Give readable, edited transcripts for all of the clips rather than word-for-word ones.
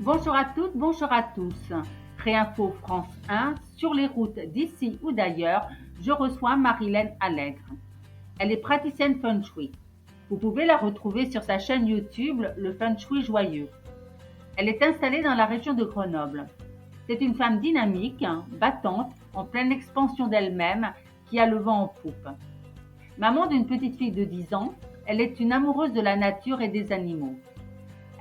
Bonjour à toutes, bonjour à tous. Réinfo France 1, sur les routes d'ici ou d'ailleurs, je reçois Marilène Allègre. Elle est praticienne Feng Shui. Vous pouvez la retrouver sur sa chaîne YouTube, le Feng Shui Joyeux. Elle est installée dans la région de Grenoble. C'est une femme dynamique, battante, en pleine expansion d'elle-même, qui a le vent en poupe. Maman d'une petite fille de 10 ans, elle est une amoureuse de la nature et des animaux.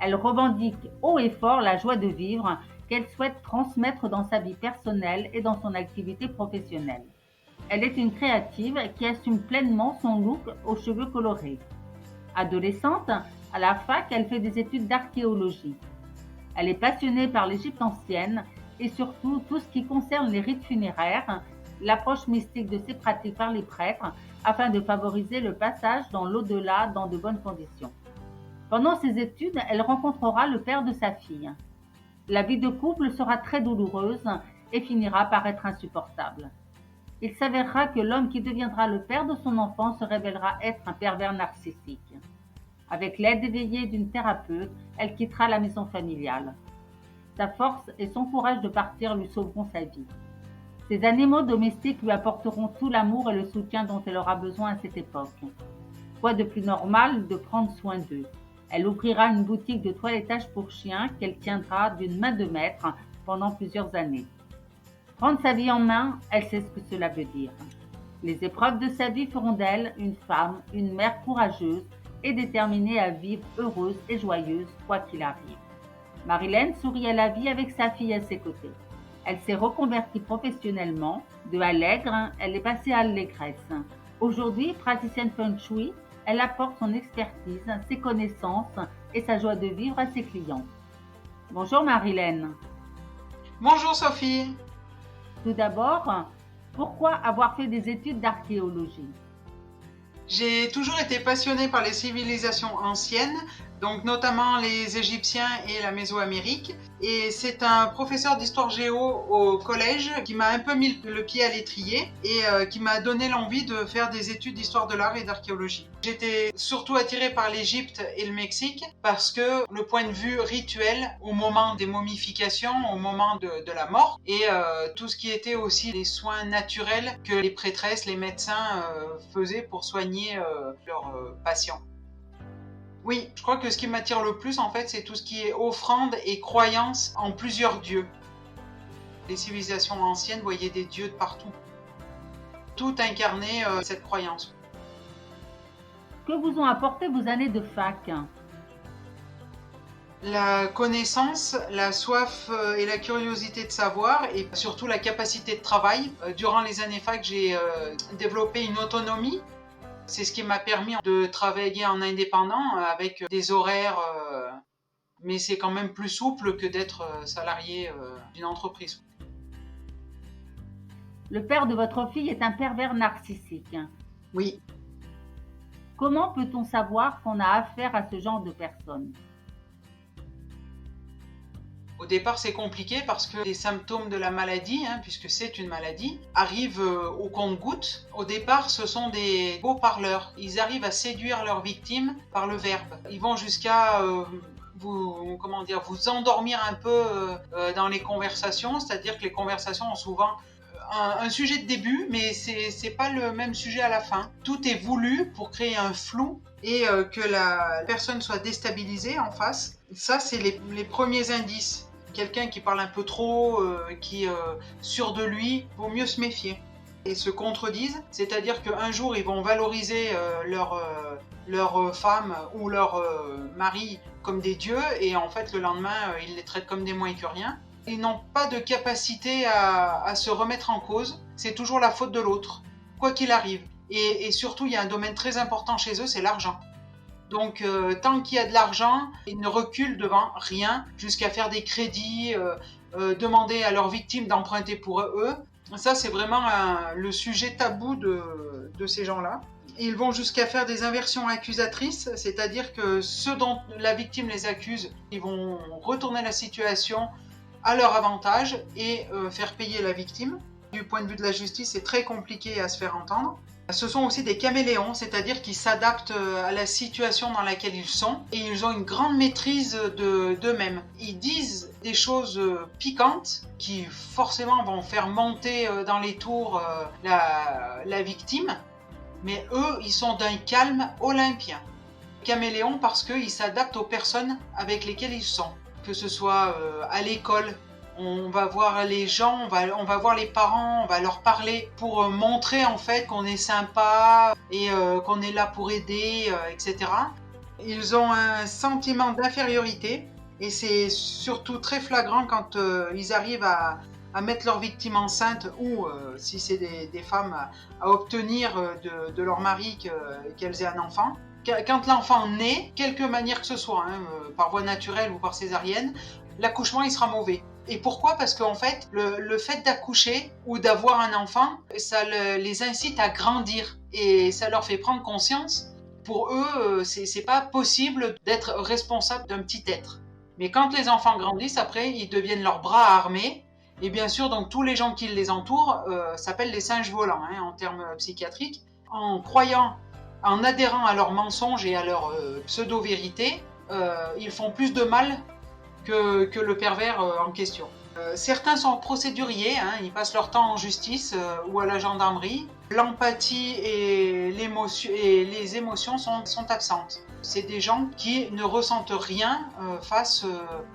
Elle revendique haut et fort la joie de vivre qu'elle souhaite transmettre dans sa vie personnelle et dans son activité professionnelle. Elle est une créative qui assume pleinement son look aux cheveux colorés. Adolescente, à la fac, elle fait des études d'archéologie. Elle est passionnée par l'Égypte ancienne et surtout tout ce qui concerne les rites funéraires, l'approche mystique de ces pratiques par les prêtres afin de favoriser le passage dans l'au-delà dans de bonnes conditions. Pendant ses études, elle rencontrera le père de sa fille. La vie de couple sera très douloureuse et finira par être insupportable. Il s'avérera que l'homme qui deviendra le père de son enfant se révélera être un pervers narcissique. Avec l'aide éveillée d'une thérapeute, elle quittera la maison familiale. Sa force et son courage de partir lui sauveront sa vie. Ses animaux domestiques lui apporteront tout l'amour et le soutien dont elle aura besoin à cette époque. Quoi de plus normal de prendre soin d'eux? Elle ouvrira une boutique de toilettage pour chiens qu'elle tiendra d'une main de maître pendant plusieurs années. Prendre sa vie en main, elle sait ce que cela veut dire. Les épreuves de sa vie feront d'elle une femme, une mère courageuse et déterminée à vivre heureuse et joyeuse quoi qu'il arrive. Marilène sourit à la vie avec sa fille à ses côtés. Elle s'est reconvertie professionnellement. De Allègre, elle est passée à Allégresse. Aujourd'hui, praticienne Feng Shui, elle apporte son expertise, ses connaissances et sa joie de vivre à ses clients. Bonjour Marilène. Bonjour Sophie. Tout d'abord, pourquoi avoir fait des études d'archéologie? J'ai toujours été passionnée par les civilisations anciennes, donc notamment les Égyptiens et la Mésoamérique. Et c'est un professeur d'histoire géo au collège qui m'a un peu mis le pied à l'étrier et qui m'a donné l'envie de faire des études d'histoire de l'art et d'archéologie. J'étais surtout attirée par l'Égypte et le Mexique parce que le point de vue rituel au moment des momifications, au moment de la mort, et tout ce qui était aussi les soins naturels que les prêtresses, les médecins faisaient pour soigner leurs patients. Oui, je crois que ce qui m'attire le plus, en fait, c'est tout ce qui est offrande et croyance en plusieurs dieux. Les civilisations anciennes voyaient des dieux de partout. Tout incarnait cette croyance. Que vous ont apporté vos années de fac? La connaissance, la soif et la curiosité de savoir, et surtout la capacité de travail. Durant les années fac, j'ai développé une autonomie. C'est ce qui m'a permis de travailler en indépendant avec des horaires, mais c'est quand même plus souple que d'être salarié d'une entreprise. Le père de votre fille est un pervers narcissique. Oui. Comment peut-on savoir qu'on a affaire à ce genre de personne? Au départ, c'est compliqué parce que les symptômes de la maladie, puisque c'est une maladie, arrivent au compte-gouttes. Au départ, ce sont des beaux parleurs. Ils arrivent à séduire leurs victimes par le verbe. Ils vont jusqu'à vous endormir un peu dans les conversations, c'est-à-dire que les conversations ont souvent un sujet de début, mais c'est pas le même sujet à la fin. Tout est voulu pour créer un flou et que la personne soit déstabilisée en face. Ça, c'est les premiers indices. Quelqu'un qui parle un peu trop, qui est sûr de lui, vaut mieux se méfier. Et se contredisent, c'est-à-dire qu'un jour ils vont valoriser leur femme ou leur mari comme des dieux, et en fait le lendemain ils les traitent comme des moins que rien. Ils n'ont pas de capacité à se remettre en cause, c'est toujours la faute de l'autre, quoi qu'il arrive. Et surtout, il y a un domaine très important chez eux, c'est l'argent. Donc, tant qu'il y a de l'argent, ils ne reculent devant rien, jusqu'à faire des crédits, demander à leurs victimes d'emprunter pour eux. Ça, c'est vraiment le sujet tabou de ces gens-là. Ils vont jusqu'à faire des inversions accusatrices, c'est-à-dire que ceux dont la victime les accuse, ils vont retourner la situation à leur avantage et faire payer la victime. Du point de vue de la justice, c'est très compliqué à se faire entendre. Ce sont aussi des caméléons, c'est-à-dire qu'ils s'adaptent à la situation dans laquelle ils sont et ils ont une grande maîtrise d'eux-mêmes. Ils disent des choses piquantes qui forcément vont faire monter dans les tours la victime, mais eux, ils sont d'un calme olympien. Caméléons parce qu'ils s'adaptent aux personnes avec lesquelles ils sont, que ce soit à l'école. On va voir les gens, on va voir les parents, on va leur parler pour montrer en fait qu'on est sympa et qu'on est là pour aider, etc. Ils ont un sentiment d'infériorité et c'est surtout très flagrant quand ils arrivent à mettre leur victime enceinte ou, si c'est des femmes, à obtenir de leur mari qu'elles aient un enfant. Quand l'enfant naît, quelque manière que ce soit, par voie naturelle ou par césarienne, l'accouchement il sera mauvais. Et pourquoi ? Parce qu'en fait, le fait d'accoucher ou d'avoir un enfant, ça les incite à grandir et ça leur fait prendre conscience. Pour eux, c'est pas possible d'être responsable d'un petit être. Mais quand les enfants grandissent, après, ils deviennent leurs bras armés. Et bien sûr, donc tous les gens qui les entourent s'appellent les singes volants en termes psychiatriques. En croyant, en adhérant à leurs mensonges et à leurs pseudo-vérités, ils font plus de mal que le pervers en question. Certains sont procéduriers, ils passent leur temps en justice ou à la gendarmerie. L'empathie et les émotions sont absentes. C'est des gens qui ne ressentent rien face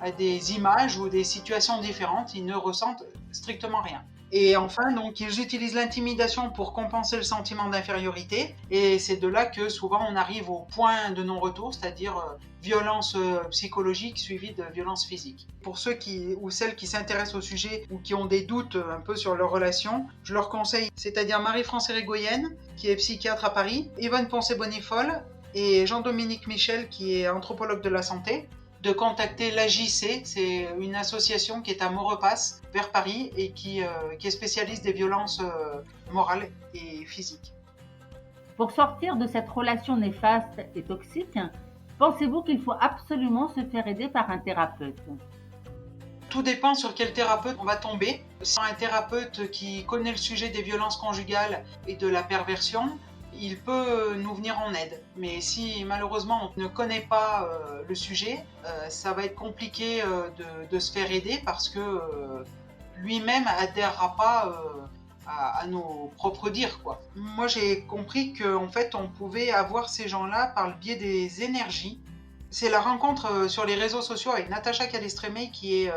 à des images ou des situations différentes. Ils ne ressentent strictement rien. Et enfin, donc, ils utilisent l'intimidation pour compenser le sentiment d'infériorité. Et c'est de là que souvent on arrive au point de non-retour, c'est-à-dire violence psychologique suivie de violence physique. Pour ceux ou celles qui s'intéressent au sujet ou qui ont des doutes un peu sur leur relation, je leur conseille, c'est-à-dire Marie-France Érigoyen, qui est psychiatre à Paris, Yvonne Poncet-Bonifol et Jean-Dominique Michel, qui est anthropologue de la santé, de contacter l'AJC, c'est une association qui est à Maurepas, vers Paris, et qui est spécialiste des violences morales et physiques. Pour sortir de cette relation néfaste et toxique, pensez-vous qu'il faut absolument se faire aider par un thérapeute ? Tout dépend sur quel thérapeute on va tomber. Si un thérapeute qui connaît le sujet des violences conjugales et de la perversion, il peut nous venir en aide. Mais si malheureusement on ne connaît pas le sujet, ça va être compliqué de se faire aider parce que lui-même adhérera pas à nos propres dires, quoi. Moi j'ai compris qu'en fait on pouvait avoir ces gens-là par le biais des énergies. C'est la rencontre sur les réseaux sociaux avec Natacha Calestrémé qui est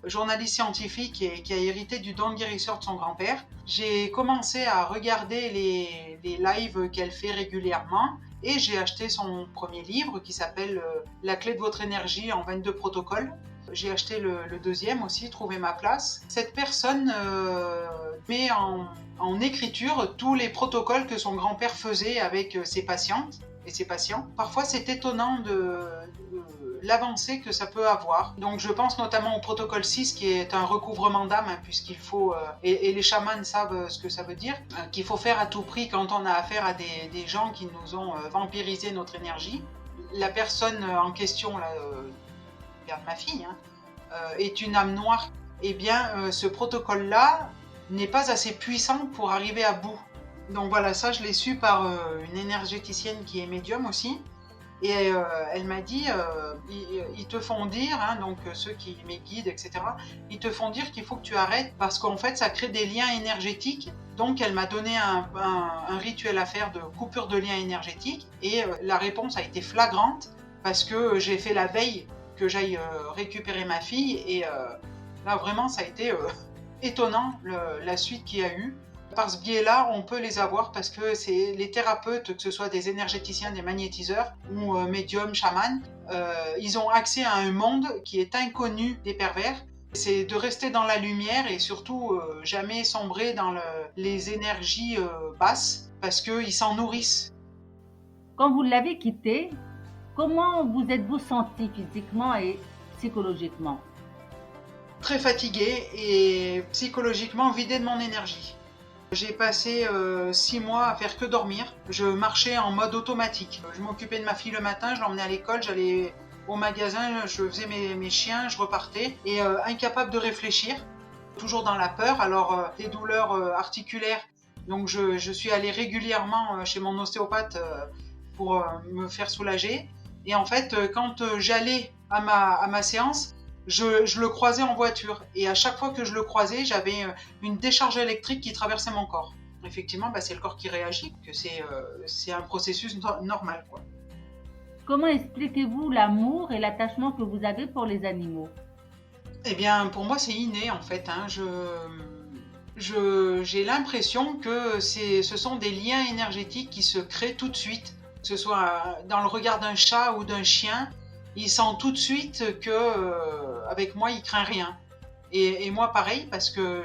journaliste scientifique et qui a hérité du don de guérisseur de son grand-père. J'ai commencé à regarder les lives qu'elle fait régulièrement et j'ai acheté son premier livre qui s'appelle La clé de votre énergie en 22 protocoles. J'ai acheté le deuxième aussi, Trouver ma place. Cette personne met en écriture tous les protocoles que son grand-père faisait avec ses patientes et ses patients. Parfois, c'est étonnant de l'avancée que ça peut avoir. Donc, je pense notamment au protocole 6, qui est un recouvrement d'âme, puisqu'il faut, et les chamans savent ce que ça veut dire, qu'il faut faire à tout prix quand on a affaire à des gens qui nous ont vampirisé notre énergie. La personne en question, là, regarde ma fille, est une âme noire. Eh bien, ce protocole-là n'est pas assez puissant pour arriver à bout. Donc voilà, ça je l'ai su par une énergéticienne qui est médium aussi. Et elle m'a dit, ils te font dire, donc ceux qui mes guides, etc., ils te font dire qu'il faut que tu arrêtes parce qu'en fait ça crée des liens énergétiques. Donc elle m'a donné un rituel à faire de coupure de liens énergétiques et la réponse a été flagrante parce que j'ai fait la veille que j'aille récupérer ma fille et là vraiment ça a été étonnant la suite qu'il y a eu. Par ce biais-là, on peut les avoir parce que c'est les thérapeutes, que ce soit des énergéticiens, des magnétiseurs ou médiums, chamans, ils ont accès à un monde qui est inconnu des pervers. C'est de rester dans la lumière et surtout jamais sombrer dans les énergies basses parce qu'ils s'en nourrissent. Quand vous l'avez quitté, comment vous êtes-vous senti physiquement et psychologiquement ? Très fatigué et psychologiquement vidé de mon énergie. J'ai passé 6 mois à faire que dormir. Je marchais en mode automatique. Je m'occupais de ma fille le matin, je l'emmenais à l'école, j'allais au magasin, je faisais mes chiens, je repartais. Et incapable de réfléchir, toujours dans la peur. Alors des douleurs articulaires Donc je suis allée régulièrement chez mon ostéopathe pour me faire soulager. Et en fait, quand j'allais à ma séance, je le croisais en voiture. Et à chaque fois que je le croisais, j'avais une décharge électrique qui traversait mon corps. Effectivement, c'est le corps qui réagit, que c'est un processus normal, quoi. Comment expliquez-vous l'amour et l'attachement que vous avez pour les animaux? Eh bien, pour moi, c'est inné, en fait, hein. J'ai l'impression que ce sont des liens énergétiques qui se créent tout de suite. Que ce soit dans le regard d'un chat ou d'un chien, il sent tout de suite que avec moi, il craint rien. Et moi, pareil, parce que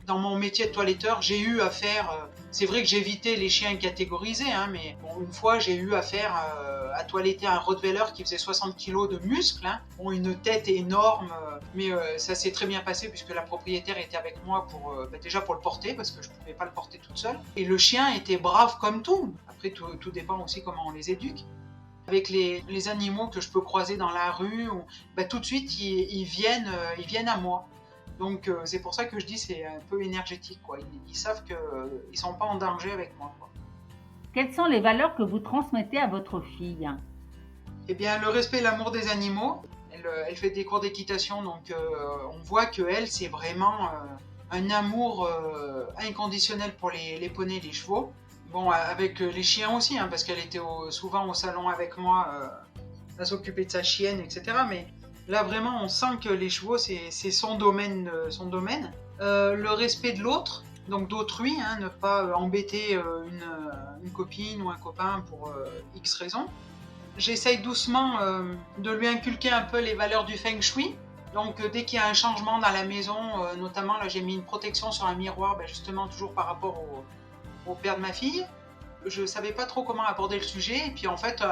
dans mon métier de toiletteur, j'ai eu affaire, c'est vrai que j'évitais les chiens catégorisés, hein, mais bon, une fois, j'ai eu affaire à toiletter un Rottweiler qui faisait 60 kilos de muscles, hein, une tête énorme, mais ça s'est très bien passé puisque la propriétaire était avec moi déjà pour le porter, parce que je ne pouvais pas le porter toute seule. Et le chien était brave comme tout. Après, tout dépend aussi comment on les éduque. Avec les animaux que je peux croiser dans la rue, tout de suite ils viennent à moi. Donc c'est pour ça que je dis c'est un peu énergétique, quoi. Ils savent qu'ils sont pas en danger avec moi, quoi. Quelles sont les valeurs que vous transmettez à votre fille? Eh bien, le respect et l'amour des animaux. Elle fait des cours d'équitation, donc on voit qu'elle, c'est vraiment un amour inconditionnel pour les poneys et les chevaux. Bon, avec les chiens aussi, hein, parce qu'elle était souvent au salon avec moi à s'occuper de sa chienne, etc. Mais là, vraiment, on sent que les chevaux, c'est son domaine. Le respect de l'autre, donc d'autrui, hein, ne pas embêter une copine ou un copain pour X raisons. J'essaye doucement de lui inculquer un peu les valeurs du Feng Shui. Donc dès qu'il y a un changement dans la maison, notamment là j'ai mis une protection sur un miroir, justement toujours par rapport au père de ma fille. Je savais pas trop comment aborder le sujet, et puis en fait,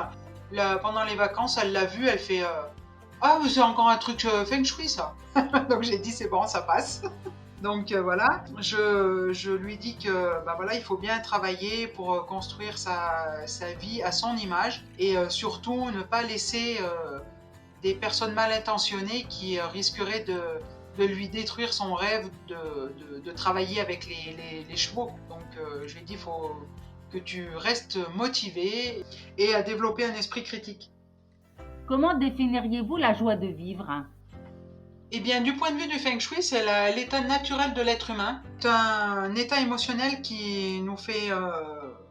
pendant les vacances, elle l'a vu, elle fait ah, c'est encore un truc Feng Shui ça. Donc j'ai dit c'est bon, ça passe. Donc voilà, je lui dis que voilà, il faut bien travailler pour construire sa vie à son image, et surtout ne pas laisser des personnes mal intentionnées qui risqueraient de lui détruire son rêve de travailler avec les chevaux. Donc je lui ai dit, il faut que tu restes motivé et à développer un esprit critique. Comment définiriez-vous la joie de vivre? Eh bien, du point de vue du Feng Shui, c'est l'état naturel de l'être humain. C'est un état émotionnel qui nous fait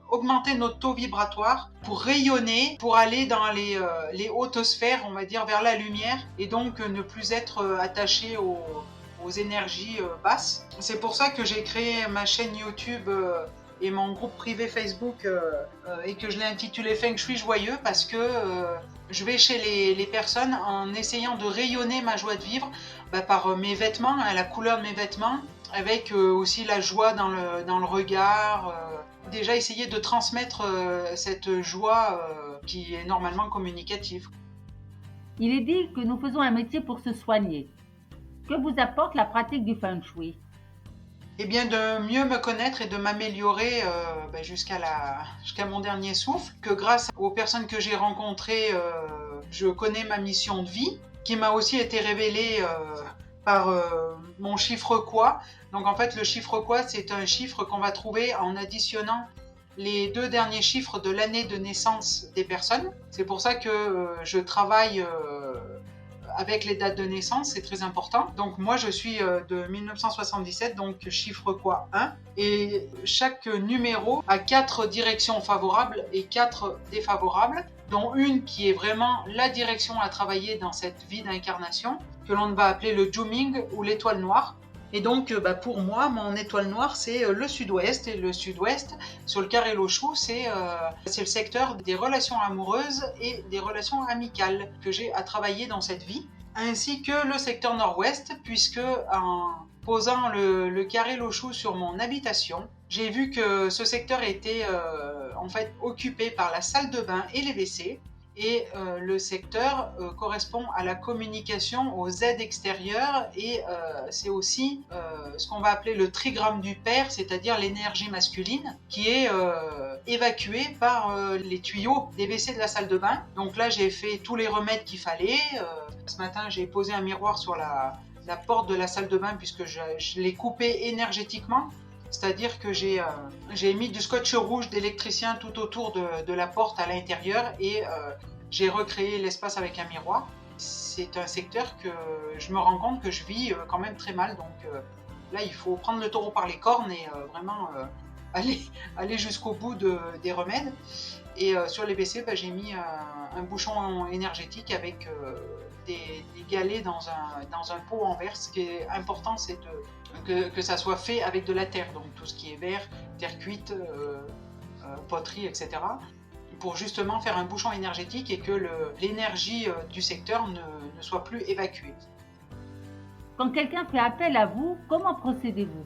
augmenter notre taux vibratoire pour rayonner, pour aller dans les hautes sphères, on va dire, vers la lumière, et donc ne plus être attaché aux énergies basses. C'est pour ça que j'ai créé ma chaîne YouTube et mon groupe privé Facebook et que je l'ai intitulé Feng Shui Joyeux, parce que je vais chez les personnes en essayant de rayonner ma joie de vivre par mes vêtements, hein, la couleur de mes vêtements, avec aussi la joie dans le regard. Déjà essayer de transmettre cette joie qui est normalement communicative. Il est dit que nous faisons un métier pour se soigner. Que vous apporte la pratique du Feng Shui? Eh bien, de mieux me connaître et de m'améliorer jusqu'à mon dernier souffle, que grâce aux personnes que j'ai rencontrées, je connais ma mission de vie, qui m'a aussi été révélée par mon chiffre quoi. Donc en fait, le chiffre quoi, c'est un chiffre qu'on va trouver en additionnant les 2 derniers chiffres de l'année de naissance des personnes. C'est pour ça que je travaille avec les dates de naissance, c'est très important. Donc moi je suis de 1977, donc chiffre quoi 1. Et chaque numéro a 4 directions favorables et 4 défavorables, dont une qui est vraiment la direction à travailler dans cette vie d'incarnation, que l'on va appeler le Juming ou l'étoile noire. Et donc pour moi, mon étoile noire, c'est le sud-ouest. Et le sud-ouest, sur le carré Lochou, c'est le secteur des relations amoureuses et des relations amicales que j'ai à travailler dans cette vie. Ainsi que le secteur nord-ouest, puisque en posant le carré Lochou sur mon habitation, j'ai vu que ce secteur était en fait occupé par la salle de bain et les WC. Et le secteur correspond à la communication, aux aides extérieures, et c'est aussi ce qu'on va appeler le trigramme du père, c'est-à-dire l'énergie masculine qui est évacuée par les tuyaux des WC de la salle de bain. Donc là j'ai fait tous les remèdes qu'il fallait. Ce matin j'ai posé un miroir sur la porte de la salle de bain puisque je l'ai coupé énergétiquement. C'est-à-dire que j'ai mis du scotch rouge d'électricien tout autour de la porte à l'intérieur et j'ai recréé l'espace avec un miroir. C'est un secteur que je me rends compte que je vis quand même très mal. Donc là, il faut prendre le taureau par les cornes et vraiment aller jusqu'au bout des remèdes. Et sur les WC, j'ai mis un bouchon énergétique avec des galets dans un pot en verre. Ce qui est important, c'est que ça soit fait avec de la terre, donc tout ce qui est verre, terre cuite, poterie, etc. Pour justement faire un bouchon énergétique et que l'énergie du secteur ne soit plus évacuée. Quand quelqu'un fait appel à vous, comment procédez-vous?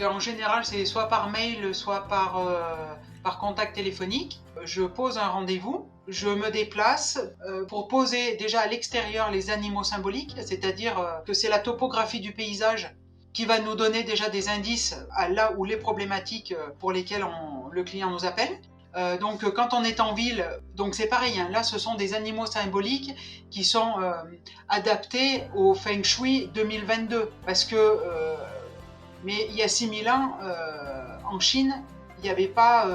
En général, c'est soit par mail, soit par contact téléphonique. Je pose un rendez-vous, je me déplace pour poser déjà à l'extérieur les animaux symboliques, c'est-à-dire que c'est la topographie du paysage qui va nous donner déjà des indices à là où les problématiques pour lesquelles le client nous appelle. Donc quand on est en ville, donc c'est pareil, hein, là ce sont des animaux symboliques qui sont adaptés au Feng Shui 2022, parce que mais il y a 6000 ans, en Chine, il n'y avait pas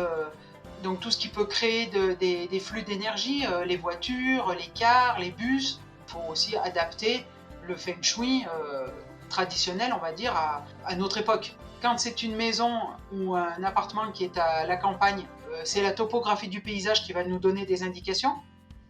donc tout ce qui peut créer des flux d'énergie, les voitures, les cars, les bus. Il faut aussi adapter le Feng Shui traditionnel, on va dire, à notre époque. Quand c'est une maison ou un appartement qui est à la campagne, c'est la topographie du paysage qui va nous donner des indications.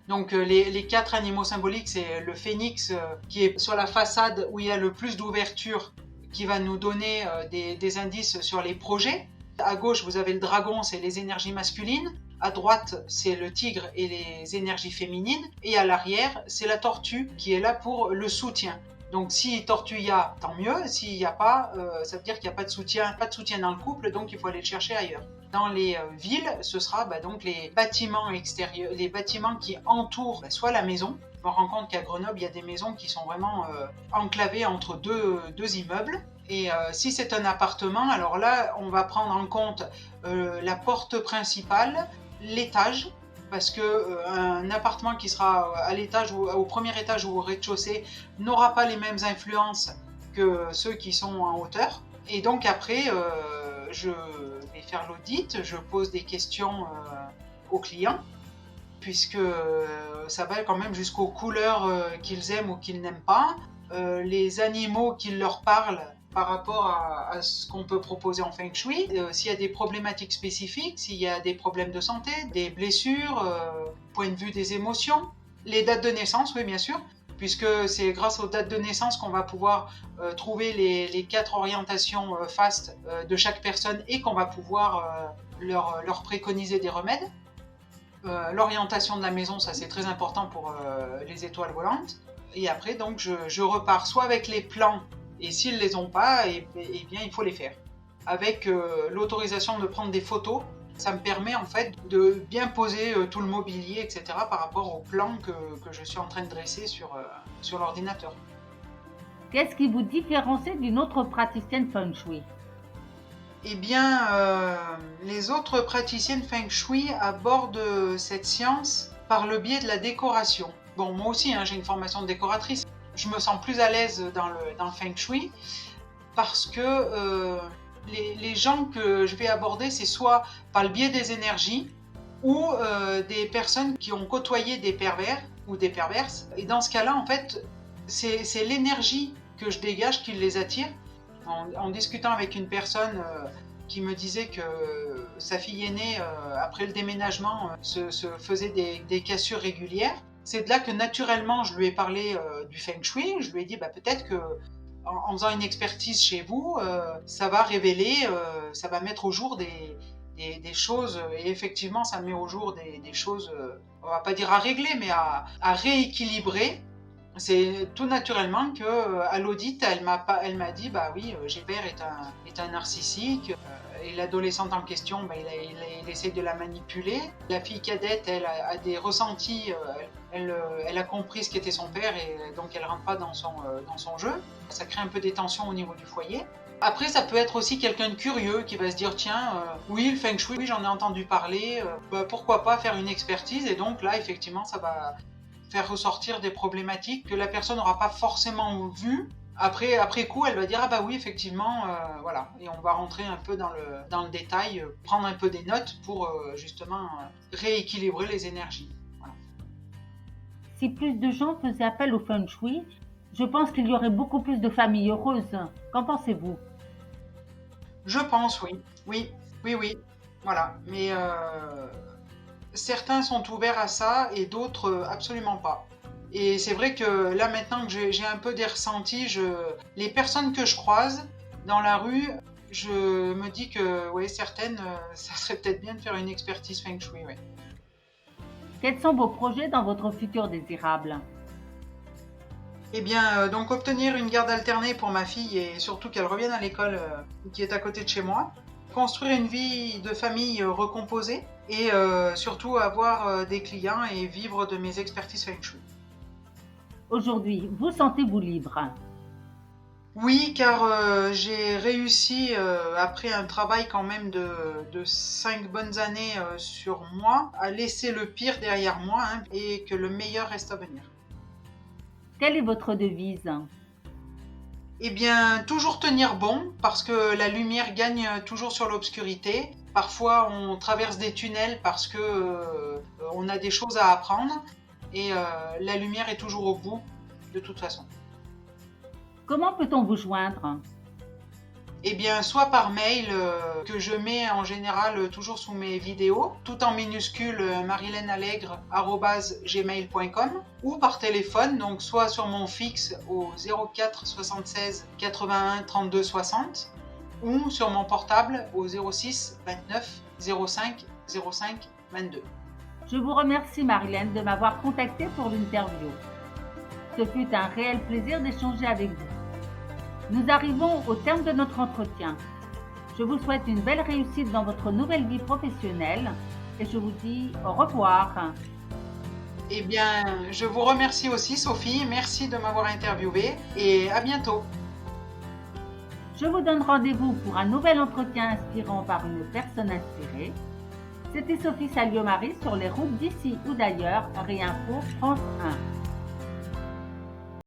Donc les 4 animaux symboliques, c'est le phénix qui est sur la façade où il y a le plus d'ouverture, qui va nous donner des indices sur les projets. À gauche, vous avez le dragon, c'est les énergies masculines. À droite, c'est le tigre et les énergies féminines. Et à l'arrière, c'est la tortue qui est là pour le soutien. Donc si tortue il y a, tant mieux. S'il n'y a pas, ça veut dire qu'il n'y a pas de soutien dans le couple, donc il faut aller le chercher ailleurs. Dans les villes, ce sera donc les bâtiments extérieurs, les bâtiments qui entourent soit la maison. Je me rends compte qu'à Grenoble, il y a des maisons qui sont vraiment enclavées entre deux immeubles. Et si c'est un appartement, alors là, on va prendre en compte la porte principale, l'étage, parce qu'un appartement qui sera à l'étage ou au premier étage ou au rez-de-chaussée n'aura pas les mêmes influences que ceux qui sont en hauteur. Et donc après, je vais faire l'audit, je pose des questions aux clients, puisque ça va quand même jusqu'aux couleurs qu'ils aiment ou qu'ils n'aiment pas, les animaux qui leur parlent par rapport à ce qu'on peut proposer en Feng Shui, s'il y a des problématiques spécifiques, s'il y a des problèmes de santé, des blessures, point de vue des émotions, les dates de naissance, oui bien sûr, puisque c'est grâce aux dates de naissance qu'on va pouvoir trouver les 4 orientations fastes de chaque personne et qu'on va pouvoir leur préconiser des remèdes. L'orientation de la maison, ça c'est très important pour les étoiles volantes. Et après, donc, je repars soit avec les plans, et s'ils ne les ont pas, eh bien, il faut les faire. Avec l'autorisation de prendre des photos, ça me permet en fait de bien poser tout le mobilier, etc. par rapport au plan que je suis en train de dresser sur l'ordinateur. Qu'est-ce qui vous différencie d'une autre praticienne Feng Shui? Eh bien, les autres praticiennes Feng Shui abordent cette science par le biais de la décoration. Bon, moi aussi, j'ai une formation de décoratrice. Je me sens plus à l'aise dans le Feng Shui parce que les gens que je vais aborder, c'est soit par le biais des énergies ou des personnes qui ont côtoyé des pervers ou des perverses. Et dans ce cas-là, en fait, c'est l'énergie que je dégage qui les attire. En discutant avec une personne qui me disait que sa fille aînée, après le déménagement, se faisait des cassures régulières. C'est de là que naturellement je lui ai parlé du Feng Shui. Je lui ai dit peut-être que en faisant une expertise chez vous, ça va révéler, ça va mettre au jour des choses. Et effectivement, ça met au jour des choses, on va pas dire à régler, mais à rééquilibrer. C'est tout naturellement que à l'audit, elle m'a dit oui, Gébert est un narcissique. Et l'adolescente en question, il essaie de la manipuler. La fille cadette, elle a des ressentis, elle a compris ce qu'était son père et donc elle rentre pas dans son jeu. Ça crée un peu des tensions au niveau du foyer. Après, ça peut être aussi quelqu'un de curieux qui va se dire tiens, oui, le Feng Shui, oui, j'en ai entendu parler, pourquoi pas faire une expertise. Et donc là, effectivement, ça va faire ressortir des problématiques que la personne n'aura pas forcément vues Après coup, elle va dire ah bah oui effectivement, voilà. Et on va rentrer un peu dans le détail, prendre un peu des notes pour justement rééquilibrer les énergies. Voilà. Si plus de gens faisaient appel au feng shui, je pense qu'il y aurait beaucoup plus de familles heureuses. Qu'en pensez-vous? Je pense, oui, oui, oui, oui, voilà. Mais certains sont ouverts à ça et d'autres absolument pas. Et c'est vrai que là maintenant que j'ai un peu des ressentis, les personnes que je croise dans la rue, je me dis que ouais, certaines, ça serait peut-être bien de faire une expertise feng shui. Ouais. Quels sont vos projets dans votre futur désirable? Eh bien, donc obtenir une garde alternée pour ma fille et surtout qu'elle revienne à l'école qui est à côté de chez moi. Construire une vie de famille recomposée et surtout avoir des clients et vivre de mes expertises feng shui. Aujourd'hui, vous sentez-vous libre? Oui, car j'ai réussi, après un travail quand même de 5 bonnes années sur moi, à laisser le pire derrière moi hein, et que le meilleur reste à venir. Quelle est votre devise? Eh bien, toujours tenir bon, parce que la lumière gagne toujours sur l'obscurité. Parfois, on traverse des tunnels parce que on a des choses à apprendre, et la lumière est toujours au bout, de toute façon. Comment peut-on vous joindre? Eh bien, soit par mail, que je mets en général toujours sous mes vidéos, tout en minuscule marilenneallegre@gmail.com, ou par téléphone, donc soit sur mon fixe au 04 76 81 32 60, ou sur mon portable au 06 29 05 05 22. Je vous remercie Marilène de m'avoir contactée pour l'interview. Ce fut un réel plaisir d'échanger avec vous. Nous arrivons au terme de notre entretien. Je vous souhaite une belle réussite dans votre nouvelle vie professionnelle et je vous dis au revoir. Eh bien, je vous remercie aussi Sophie, merci de m'avoir interviewée et à bientôt. Je vous donne rendez-vous pour un nouvel entretien inspirant par une personne inspirée. C'était Sophie Salio-Marie sur les routes d'ici ou d'ailleurs, Réinfo France 1.